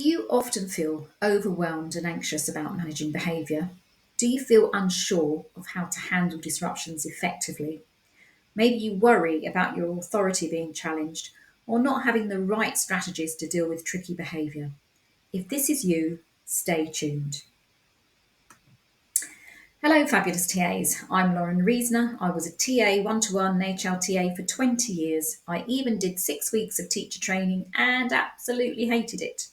Do you often feel overwhelmed and anxious about managing behaviour? Do you feel unsure of how to handle disruptions effectively? Maybe you worry about your authority being challenged or not having the right strategies to deal with tricky behaviour. If this is you, stay tuned. Hello, fabulous TAs. I'm Lauren Reesner. I was a TA one-to-one HLTA for 20 years. I even did 6 weeks of teacher training and absolutely hated it.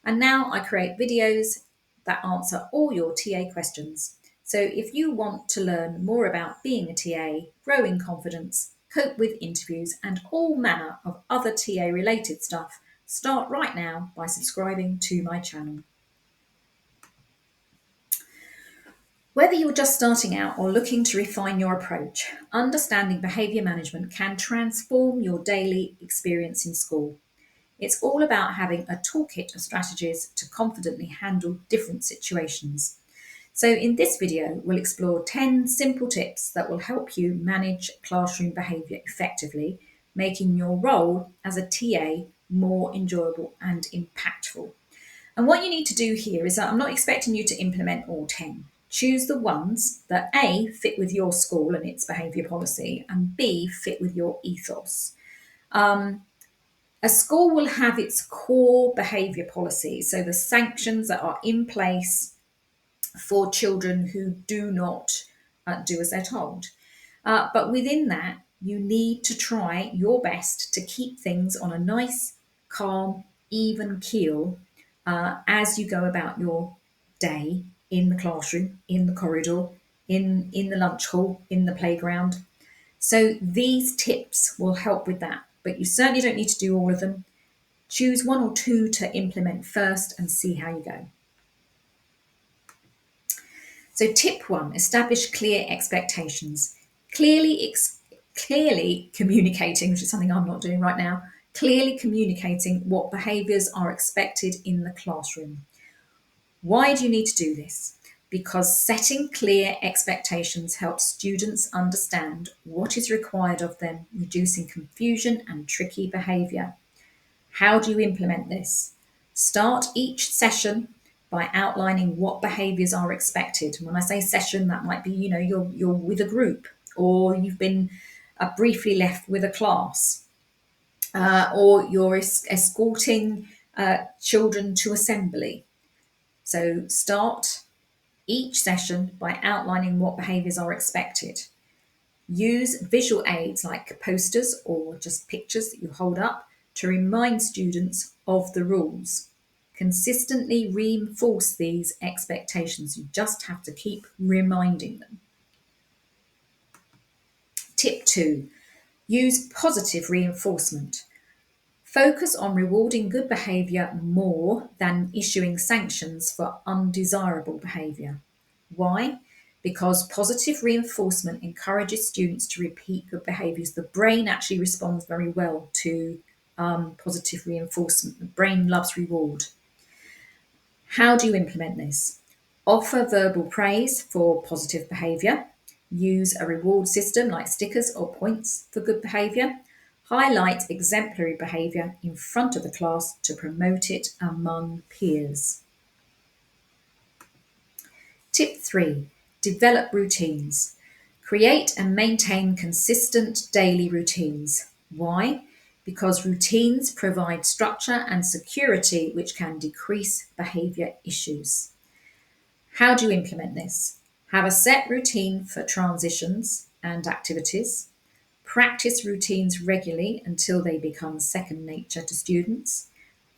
And now I create videos that answer all your TA questions. So if you want to learn more about being a TA, grow in confidence, cope with interviews, and all manner of other TA related stuff, start right now by subscribing to my channel. Whether you're just starting out or looking to refine your approach, understanding behaviour management can transform your daily experience in school. It's all about having a toolkit of strategies to confidently handle different situations. So in this video, we'll explore 10 simple tips that will help you manage classroom behaviour effectively, making your role as a TA more enjoyable and impactful. And what you need to do here is that I'm not expecting you to implement all 10. Choose the ones that A, fit with your school and its behaviour policy, and B, fit with your ethos. A school will have its core behaviour policy, so the sanctions that are in place for children who do not do as they're told. But within that, you need to try your best to keep things on a nice, calm, even keel as you go about your day in the classroom, in the corridor, in the lunch hall, in the playground. So these tips will help with that, but you certainly don't need to do all of them. Choose one or two to implement first and see how you go. So tip 1, establish clear expectations. Clearly communicating, which is something I'm not doing right now, clearly communicating what behaviours are expected in the classroom. Why do you need to do this? Because setting clear expectations helps students understand what is required of them, reducing confusion and tricky behaviour. How do you implement this? Start each session by outlining what behaviours are expected. When I say session, that might be, you're with a group, or you've been briefly left with a class, or you're escorting children to assembly. So start each session by outlining what behaviours are expected. Use visual aids like posters or just pictures that you hold up to remind students of the rules. Consistently reinforce these expectations. You just have to keep reminding them. Tip 2, use positive reinforcement. Focus on rewarding good behaviour more than issuing sanctions for undesirable behaviour. Why? Because positive reinforcement encourages students to repeat good behaviours. The brain actually responds very well to positive reinforcement. The brain loves reward. How do you implement this? Offer verbal praise for positive behaviour. Use a reward system like stickers or points for good behaviour. Highlight exemplary behaviour in front of the class to promote it among peers. Tip 3, develop routines. Create and maintain consistent daily routines. Why? Because routines provide structure and security which can decrease behaviour issues. How do you implement this? Have a set routine for transitions and activities. Practice routines regularly until they become second nature to students.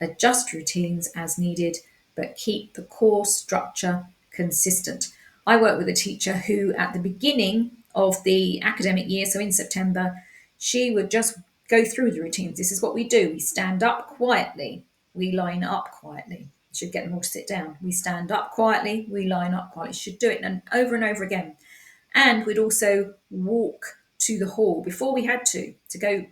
Adjust routines as needed, but keep the core structure consistent. I work with a teacher who, at the beginning of the academic year, so in September, she would just go through the routines. This is what we do. We stand up quietly. We line up quietly. Should get them all to sit down. We stand up quietly. We line up quietly. Should do it and over again. And we'd also walk to the hall before we had to go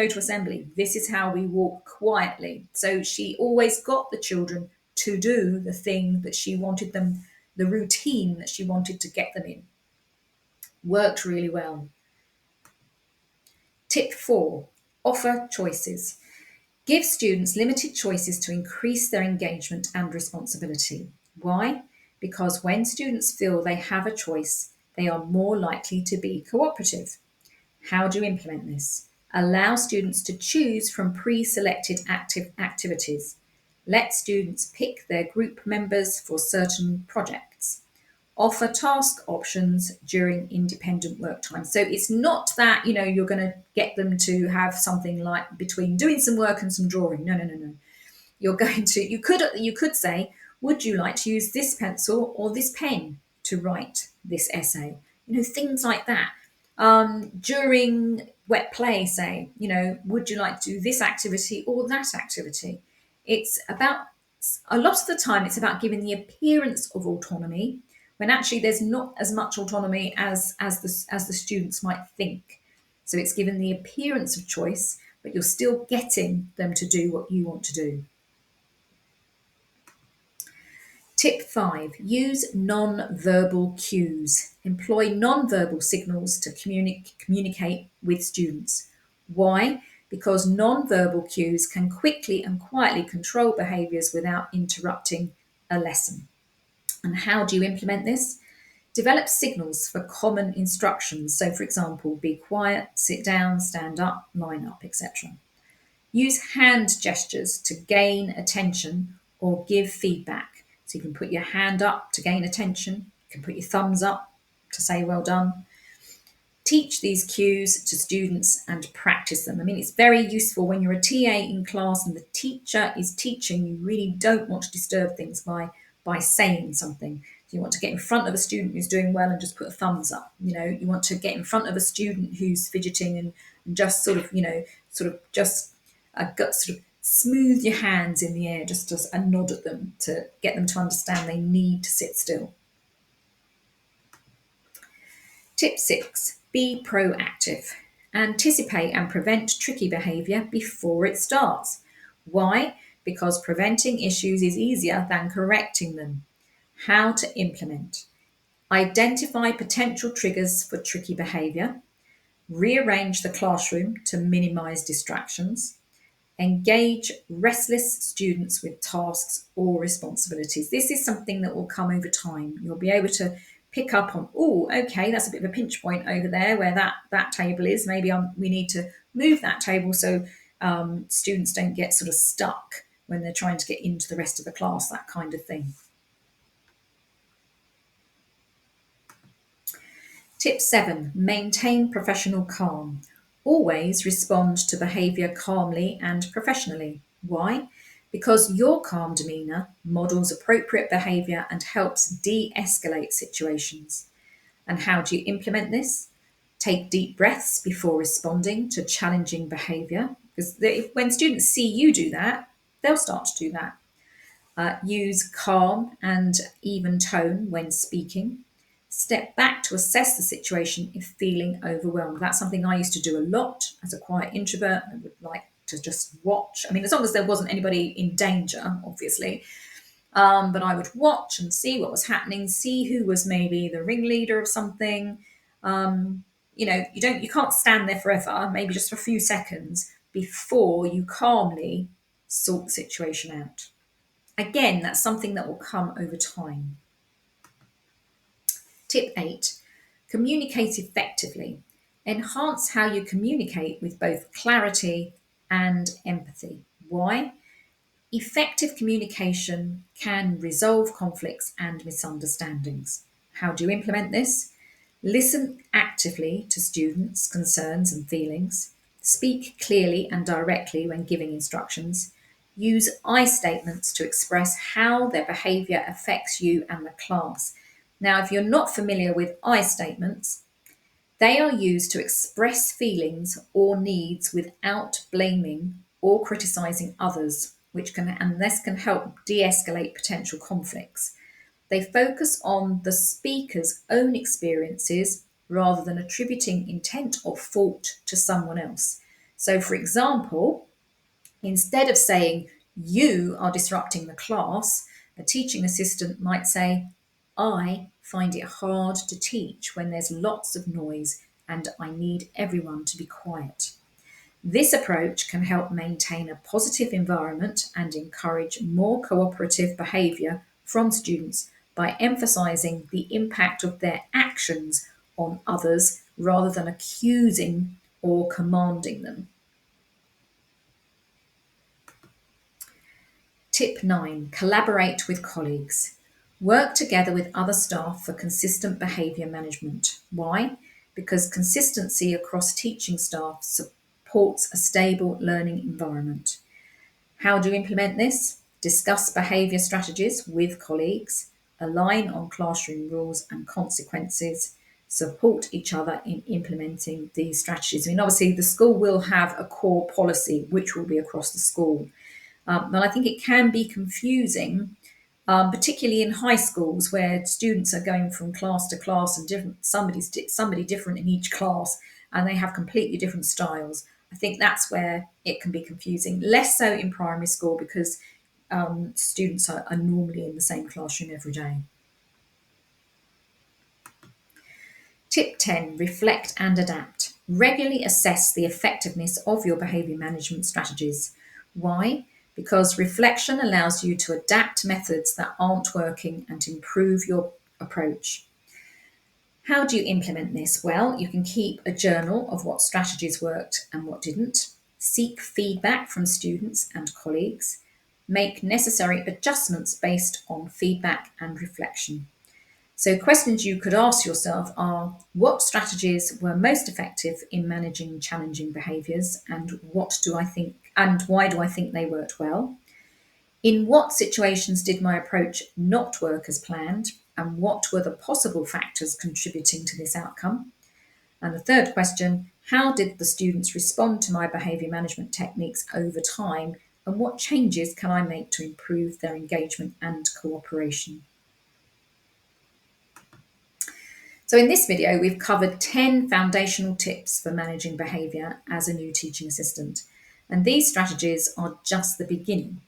to assembly. This is how we walk quietly. So she always got the children to do the thing that she wanted them, the routine that she wanted to get them in. Worked really well. Tip 4, offer choices. Give students limited choices to increase their engagement and responsibility. Why? Because when students feel they have a choice, they are more likely to be cooperative. How do you implement this? Allow students to choose from pre-selected activities. Let students pick their group members for certain projects. Offer task options during independent work time. So it's not that, you're going to get them to have something like between doing some work and some drawing. No, no, no, no. You could say, would you like to use this pencil or this pen to write this essay? Things like that. During wet play, say, would you like to do this activity or that activity? It's about, a lot of the time, it's about giving the appearance of autonomy when actually there's not as much autonomy as the students might think. So it's given the appearance of choice, but you're still getting them to do what you want to do. Tip 5, use non-verbal cues. Employ non-verbal signals to communicate with students. Why? Because non-verbal cues can quickly and quietly control behaviours without interrupting a lesson. And how do you implement this? Develop signals for common instructions. So, for example, be quiet, sit down, stand up, line up, etc. Use hand gestures to gain attention or give feedback. So you can put your hand up to gain attention, you can put your thumbs up to say well done. Teach these cues to students and practice them. I mean, it's very useful when you're a TA in class and the teacher is teaching. You really don't want to disturb things by saying something. You want to get in front of a student who's doing well and just put a thumbs up. You want to get in front of a student who's fidgeting and just sort of smooth your hands in the air, just as a nod at them to get them to understand they need to sit still. Tip 6, be proactive. Anticipate and prevent tricky behaviour before it starts. Why? Because preventing issues is easier than correcting them. How to implement. Identify potential triggers for tricky behaviour. Rearrange the classroom to minimise distractions. Engage restless students with tasks or responsibilities. This is something that will come over time. You'll be able to pick up on, oh, okay, that's a bit of a pinch point over there where that table is. Maybe we need to move that table so students don't get sort of stuck when they're trying to get into the rest of the class, that kind of thing. Tip 7, maintain professional calm. Always respond to behaviour calmly and professionally. Why? Because your calm demeanour models appropriate behaviour and helps de escalate situations. And how do you implement this? Take deep breaths before responding to challenging behaviour, because when students see you do that, they'll start to do that. Use calm and even tone when speaking. Step back to assess the situation if feeling overwhelmed. That's something I used to do a lot as a quiet introvert. I would like to just watch. I mean, as long as there wasn't anybody in danger, obviously. But I would watch and see what was happening, see who was maybe the ringleader of something. You can't stand there forever, maybe just for a few seconds before you calmly sort the situation out. Again, that's something that will come over time. Tip 8, communicate effectively. Enhance how you communicate with both clarity and empathy. Why? Effective communication can resolve conflicts and misunderstandings. How do you implement this? Listen actively to students' concerns and feelings. Speak clearly and directly when giving instructions. Use I statements to express how their behaviour affects you and the class. Now, if you're not familiar with I statements, they are used to express feelings or needs without blaming or criticising others, and this can help de escalate potential conflicts. They focus on the speaker's own experiences rather than attributing intent or fault to someone else. So, for example, instead of saying, you are disrupting the class, a teaching assistant might say, I find it hard to teach when there's lots of noise and I need everyone to be quiet. This approach can help maintain a positive environment and encourage more cooperative behaviour from students by emphasising the impact of their actions on others rather than accusing or commanding them. Tip 9: collaborate with colleagues. Work together with other staff for consistent behaviour management. Why? Because consistency across teaching staff supports a stable learning environment. How do you implement this? Discuss behaviour strategies with colleagues, align on classroom rules and consequences, support each other in implementing these strategies. I mean, obviously, the school will have a core policy which will be across the school. And I think it can be confusing, particularly in high schools where students are going from class to class and somebody different in each class, and they have completely different styles. I think that's where it can be confusing. Less so in primary school because students are normally in the same classroom every day. Tip 10: reflect and adapt. Regularly assess the effectiveness of your behaviour management strategies. Why? Because reflection allows you to adapt methods that aren't working and to improve your approach. How do you implement this? Well, you can keep a journal of what strategies worked and what didn't, seek feedback from students and colleagues, make necessary adjustments based on feedback and reflection. So, questions you could ask yourself are: what strategies were most effective in managing challenging behaviours, and why do I think they worked well? In what situations did my approach not work as planned, and what were the possible factors contributing to this outcome? And the third question: how did the students respond to my behaviour management techniques over time, and what changes can I make to improve their engagement and cooperation? So in this video, we've covered 10 foundational tips for managing behaviour as a new teaching assistant. And these strategies are just the beginning.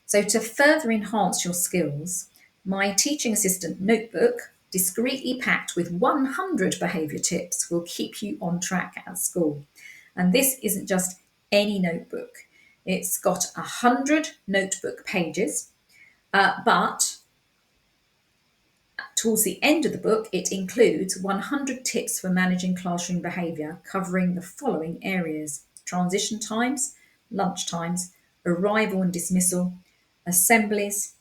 So to further enhance your skills, my teaching assistant notebook, discreetly packed with 100 behaviour tips, will keep you on track at school. And this isn't just any notebook. It's got 100 notebook pages, but towards the end of the book, it includes 100 tips for managing classroom behaviour, covering the following areas: transition times, lunch times, arrival and dismissal, assemblies,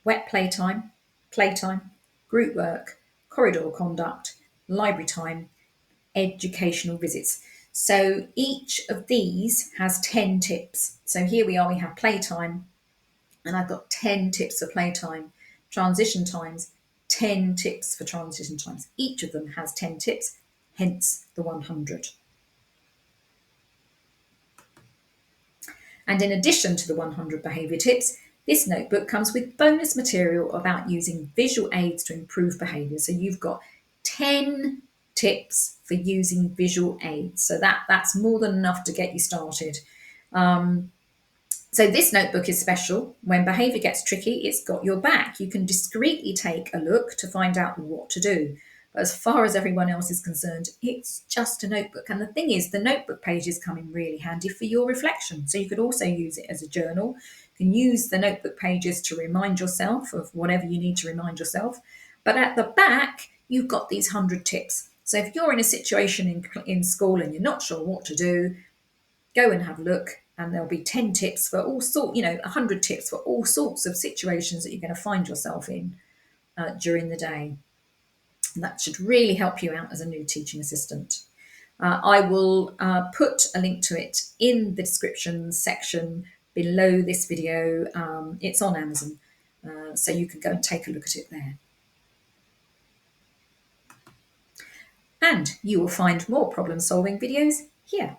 wet playtime, group work, corridor conduct, library time, educational visits. So each of these has 10 tips. So here we are, we have playtime, and I've got 10 tips for playtime. Transition times, 10 tips for transition times. Each of them has 10 tips, hence the 100. And in addition to the 100 behaviour tips, this notebook comes with bonus material about using visual aids to improve behaviour. So you've got 10 tips for using visual aids. So that's more than enough to get you started. So this notebook is special. When behaviour gets tricky, it's got your back. You can discreetly take a look to find out what to do. But as far as everyone else is concerned, it's just a notebook. And the thing is, the notebook pages come in really handy for your reflection. So you could also use it as a journal. You can use the notebook pages to remind yourself of whatever you need to remind yourself. But at the back, you've got these 100 tips. So if you're in a situation in school and you're not sure what to do, go and have a look, and there'll be 10 tips for all sorts, 100 tips for all sorts of situations that you're going to find yourself in during the day. And that should really help you out as a new teaching assistant. I will put a link to it in the description section below this video. It's on Amazon, so you can go and take a look at it there. And you will find more problem solving videos here.